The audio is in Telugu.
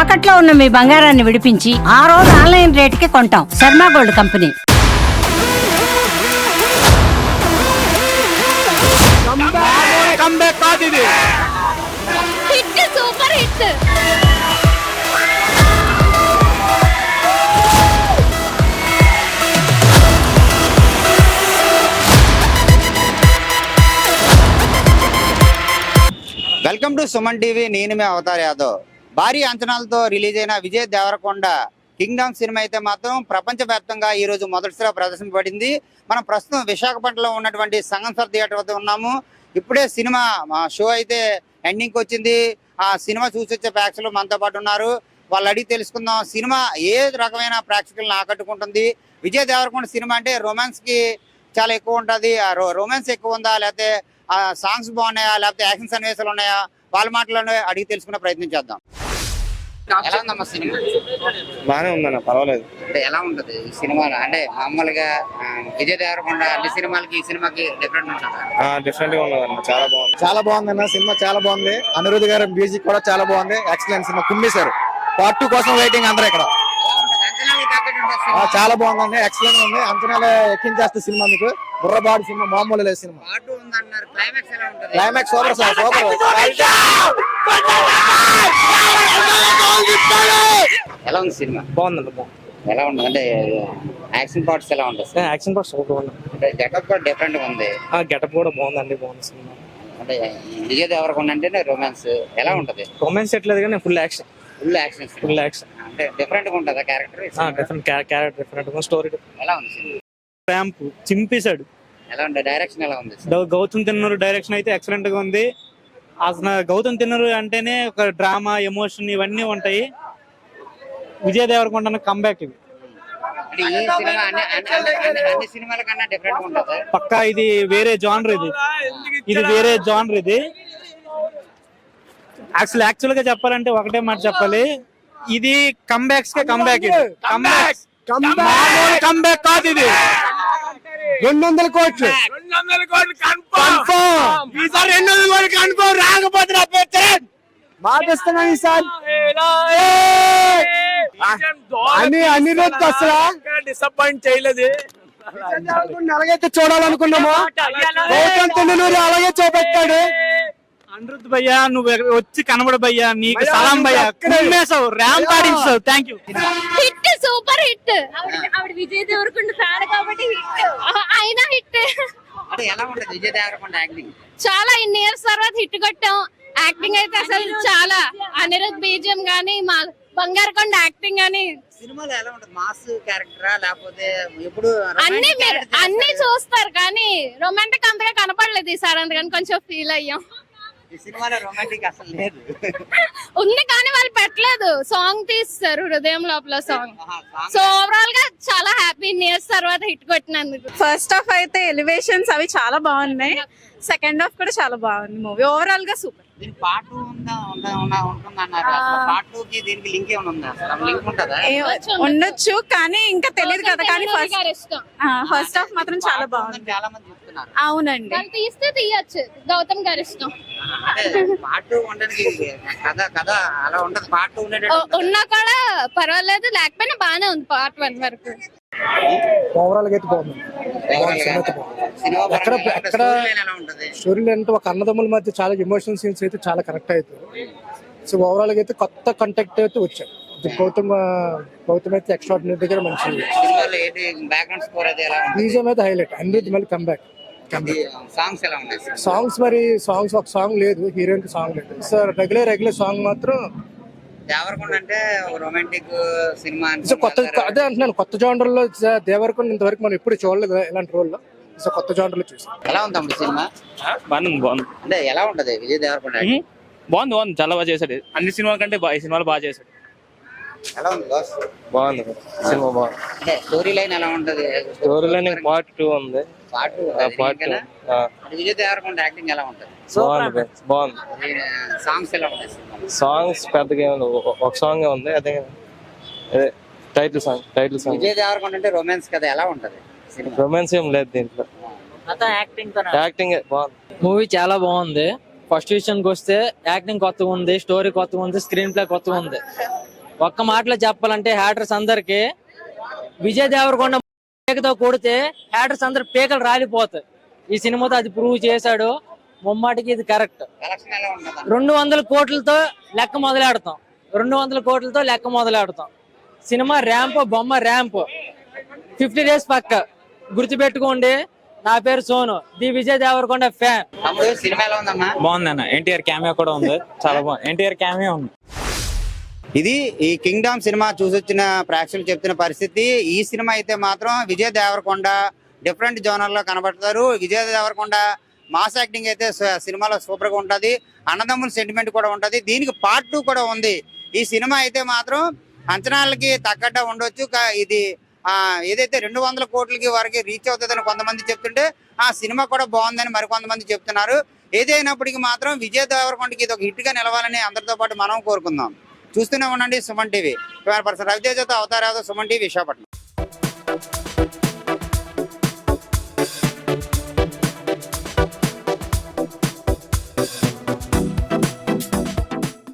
తాకట్లో ఉన్న మీ బంగారాన్ని విడిపించి ఆ రోజు ఆన్లైన్ రేటుకి కొంటాం. Sharma gold company. Super hit. Welcome to Suman TV. నేను మీ అవతార్ యాదవ్. భారీ అంచనాలతో రిలీజ్ అయిన విజయ్ దేవరకొండ కింగ్డమ్ సినిమా అయితే మాత్రం ప్రపంచవ్యాప్తంగా ఈ రోజు మొదటిసారి ప్రదర్శింపబడింది. మనం ప్రస్తుతం విశాఖపట్నంలో ఉన్నటువంటి సంగంసర్ థియేటర్ వద్ద ఉన్నాము. ఇప్పుడే సినిమా షో అయితే ఎండింగ్కి వచ్చింది. ఆ సినిమా చూసి వచ్చే ప్రేక్షకులు మనతో పాటు ఉన్నారు. వాళ్ళు అడిగి తెలుసుకుందాం సినిమా ఏ రకమైన ప్రేక్షకులను ఆకట్టుకుంటుంది. విజయ్ దేవరకొండ సినిమా అంటే రొమాన్స్కి చాలా ఎక్కువ ఉంటుంది. రొమాన్స్ ఎక్కువ ఉందా, లేకపోతే సాంగ్స్ బాగున్నాయా, లేకపోతే యాక్షన్ సన్నివేశాలు ఉన్నాయా, వాళ్ళ మాటలోనే అడిగి తెలుసుకునే ప్రయత్నం చేద్దాం. ఎలా ఉందమ్మా సినిమా? బాగానే ఉందన్న, పర్వాలేదు. అంటే ఎలా ఉంటది ఈ సినిమా? అంటే మామూలుగా విజయ్ దేవరకొండ అన్ని సినిమాలకి ఈ సినిమాకి డిఫరెంట్ ఉంటుందా? డిఫరెంట్ గా ఉన్నదన్న, చాలా బాగుంది. చాలా బాగుందన్న సినిమా, చాలా బాగుంది. అనిరుద్ధ్ గారి మ్యూజిక్ కూడా చాలా బాగుంది. Excellent cinema, కుమ్మేశారు. పార్ట్ 2 కోసం వెయిటింగ్ అందరూ ఇక్కడ. చాలా బాగుందండి, ఎక్సలెంట్ ఉంది. అంచనాలు ఎక్కించేస్తే సినిమా మీకు. బుర్రబాడు సినిమా, మామూలు లేదు cinema. Climax super sir, super. ఎలా ఉంది సినిమా? బాగుందండి, ఎలా ఉంటుంది అంటే యాక్షన్ పార్ట్స్ ఎలా ఉంటుంది? యాక్షన్ పార్ట్ సూపర్ ఉంది. అంటే గెటప్ కూడా డిఫరెంట్ గా ఉంది. గెటప్ కూడా బాగుందండి, బాగుంది సినిమా. అంటే విజయ్ దేవరకొండ అంటేనే రొమాన్స్ ఎలా ఉంటది? రొమాన్స్ ఎట్లేదు కానీ ఫుల్ యాక్షన్. ఫుల్ యాక్షన్ అంటే డిఫరెంట్ గా ఉంటుందా క్యారెక్టర్? క్యారెక్టర్ డిఫరెంట్ గా, స్టోరీ ఎలా ఉంది సినిమా? ర్యాంప్ చింపేశాడు. ఎలా ఉంది డైరెక్షన్? ఎలా ఉంది? గౌతమ్ తిన్నూరు డైరెక్షన్ అయితే ఎక్సలెంట్ గా ఉంది. అసలు గౌతమ్ తిన్నూరు అంటేనే ఒక డ్రామా, ఎమోషన్ ఇవన్నీ ఉంటాయి. విజయ్ దేవరకొండ కంబ్యాక్ ఇది. అంటే ఈ సినిమా అన్ని సినిమాల కన్నా డిఫరెంట్ ఉంటుంది. పక్కా ఇది వేరే జానర్, ఇది వేరే జానర్. ఇది యాక్చువల్ గా చెప్పాలంటే ఒకటే మాట చెప్పాలి, ఇది కంబ్యాక్స్ కే కంబ్యాక్. ఇది కంబ్యాక్ కాదు, ఇది 200 కోట్లు ఈసారి 200 కోట్లు కన్ఫర్మ్. రాకపోతే మాటిస్తున్నాం ఈసారి. అనిరుద్ధ్ అసలు డిసప్పాయింట్ చేయలేదు. అలాగైతే చూడాలనుకున్నాము, గౌతమ్ తిన్నూరు అలాగే చూపెట్టాడు. అనిరుద్ధ్ భయ్యా, నువ్వు వచ్చి కనబడ భయ్యా, నీకు సలాం భయ్యా. కుమ్మేసావు, ర్యాంప్ ఆడించావు. Thank you. Hit, super hit. ఆవిడ విజయ్ దేవరకొండ ఫ్యాన్ కాబట్టి అయినా హిట్. అంటే ఎలా ఉంటుంది విజయ్ దేవరకొండ యాక్టింగ్? చాలా ఇన్ని ఇయర్స్ తర్వాత హిట్ కొట్టాం. యాక్టింగ్ అయితే అసలు చాలా. అనిరుద్ధ్ బీజియం గానీ, మా బంగారకొండ యాక్టింగ్ గానీ. సినిమాలో ఎలా ఉంటుంది? మాస్ క్యారెక్టరా లేకపోతే ఎప్పుడు అన్ని చూస్తారు కానీ రొమాంటిక్ అంతగా కనపడలేదు ఈసారి, అందుకని కొంచెం ఫీల్ అయ్యాం. ఈ సినిమాలో రొమాంటిక్ అసలు లేదు. ఉంది కానీ వాళ్ళు పెట్టలేదు. సాంగ్ తీస్తారు, హృదయం లోపల సాంగ్. సో ఓవరాల్ గా చాలా హ్యాపీ ఇయర్స్ తర్వాత హిట్ కొట్టినందుకు. ఫస్ట్ హాఫ్ అయితే ఎలివేషన్స్ అవి చాలా బాగున్నాయి. సెకండ్ హాఫ్ కూడా చాలా బాగుంది మూవీ. ఓవరాల్ గా సూపర్. దీని పార్ట్ 2 ఉంటుందన్నారు. పార్ట్ 2 కి దీనికి లింక్ ఏమైనా ఉందా? లింక్ ఉంటుందా? ఉండొచ్చు కానీ ఇంకా తెలియదు కదా. కానీ ఫస్ట్ హాఫ్ మాత్రం చాలా బాగుంది. చాలా మంది చెప్తున్నారు. అవునండి, తీస్తే తీయచ్చు. గౌతమ్ గారి ఇష్టం. పార్ట్ 2 ఉండడానికి కథ అలా ఉంటది. పార్ట్ 2 ఉండేటట్టు ఉన్నా కూడా పర్వాలేదు, లేకపోయినా బానే ఉంది పార్ట్ 1 వరకు. ఓవరాల్ గా అయితే బాగుంది. ఎక్కడ స్టోరీ అంటే ఒక అన్నదమ్ముల మధ్య చాలా ఎమోషనల్ సీన్స్ అయితే చాలా కరెక్ట్ అవుతుంది. సో ఓవరాల్ గా అయితే కొత్త కంటెక్ట్ అయితే వచ్చాడు. గౌతమ్ అయితే ఎక్స్ట్రాడినరీ దగ్గర మంచి బ్యాక్గ్రౌండ్ స్కోర్ అది ఎలా ఉంది? బీజియం అయితే హైలైట్. అనిరుద్ధ్ మళ్ళీ కంబ్యాక్. సాంగ్స్ ఎలా ఉన్నాయి? సాంగ్స్ ఒక సాంగ్ లేదు, హీరోయిన్ కి సాంగ్ లేదు. సో రెగ్యులర్ సాంగ్ మాత్రం. దేవరకొండ అంటే రొమాంటిక్ సినిమా అదే అంటున్నాను, కొత్త జానర్ లో దేవరకొండ ఇంతవరకు మనం ఎప్పుడు చూడలేదు ఇలాంటి రోల్ లో. సో కొత్త జానర్ లో చూసాం. ఎలా ఉంది అప్పుడు సినిమా? బాగుంది. అంటే ఎలా ఉంటది విజయ్ దేవరకొండ? బాగుంది, చాలా బాగా చేశాడు. అన్ని సినిమాల కంటే ఈ సినిమాలు బాగా చేశాడు. ఎలా ఉంది బాస్? బాగుంది సినిమా, బాగుంది. అంటే స్టోరీ లైన్ ఎలా ఉంటది? స్టోరీ లైన్ పార్ట్ 2 ఉంది. పార్ట్ 2 విజయ్ దేవరకొండ యాక్టింగ్ ఎలా ఉంటది? బాగుంది. సాంగ్స్ ఎలా ఉంటాయి? సాంగ్స్ పెద్దగా ఒక సాంగ్ ఉంది, అదే టైటిల్ సాంగ్. విజయ్ దేవరకొండ అంటే రొమాన్స్ కదా, ఎలా ఉంటది? రొమాన్స్ ఏం లేదు దీంట్లో. యాక్టింగ్ బాగుంది. మూవీ చాలా బాగుంది. ఫస్ట్ విషయానికి వస్తే యాక్టింగ్ కొత్తగా ఉంది, స్టోరీ కొత్తగా ఉంది, స్క్రీన్ ప్లే కొత్తగా ఉంది. ఒక్క మాటలో చెప్పాలంటే హ్యాటర్స్ అందరికి విజయ్ దేవరకొండ పేకతో కొడితే హ్యాటర్స్ అందరు పేకలు రాలిపోతాయి. ఈ సినిమాతో అది ప్రూవ్ చేశాడు. ముమ్మాటికి ఇది కరెక్ట్. కలెక్షన్ ఎలా ఉంటుంది? 200 కోట్లతో లెక్క మొదలెడతాం. 200 కోట్లతో లెక్క మొదలెడతాం. సినిమా ర్యాంప్, బొమ్మ ర్యాంప్. 50 డేస్ పక్క. గుర్తుపెట్టుకోండి, నా పేరు సోను, ది విజయ్ దేవరకొండ ఫ్యాన్. తమ్ముడు సినిమా ఎలా ఉందమ్మా? బాగుందన్న. ఎన్టీఆర్ క్యామియో కూడా ఉంది, చాలా బాగుంది. ఎన్టీఆర్ క్యామియో ఉంది. ఇది ఈ కింగ్డమ్ సినిమా చూసొచ్చిన ప్రేక్షకులు చెప్తున్న పరిస్థితి. ఈ సినిమా అయితే మాత్రం విజయ్ దేవరకొండ డిఫరెంట్ జోనర్ లో కనబడతారు. విజయ్ దేవరకొండ మాస్ యాక్టింగ్ అయితే సినిమాలో సూపర్ గా ఉంటది. అన్నదమ్ముల సెంటిమెంట్ కూడా ఉంటది. దీనికి పార్ట్ 2 కూడా ఉంది. ఈ సినిమా అయితే మాత్రం అంచనాలకి తగ్గట్టు ఉండొచ్చు. ఇది ఏదైతే 200 కోట్లకి వరకు రీచ్ అవుతుందని కొంతమంది చెప్తుంటే ఆ సినిమా కూడా బాగుందని మరికొంతమంది చెప్తున్నారు. ఏదైనప్పటికీ మాత్రం విజయ్ దేవరకొండకి ఇది ఒక హిట్ గా నిలవాలని అందరితో పాటు మనం కోరుకుందాం. చూస్తూనే ఉండండి సుమన్ టీవీ. 100% రవితేజతో అవతార్ యాదవ్, సుమన్ టీవీ, విశాఖపట్నం.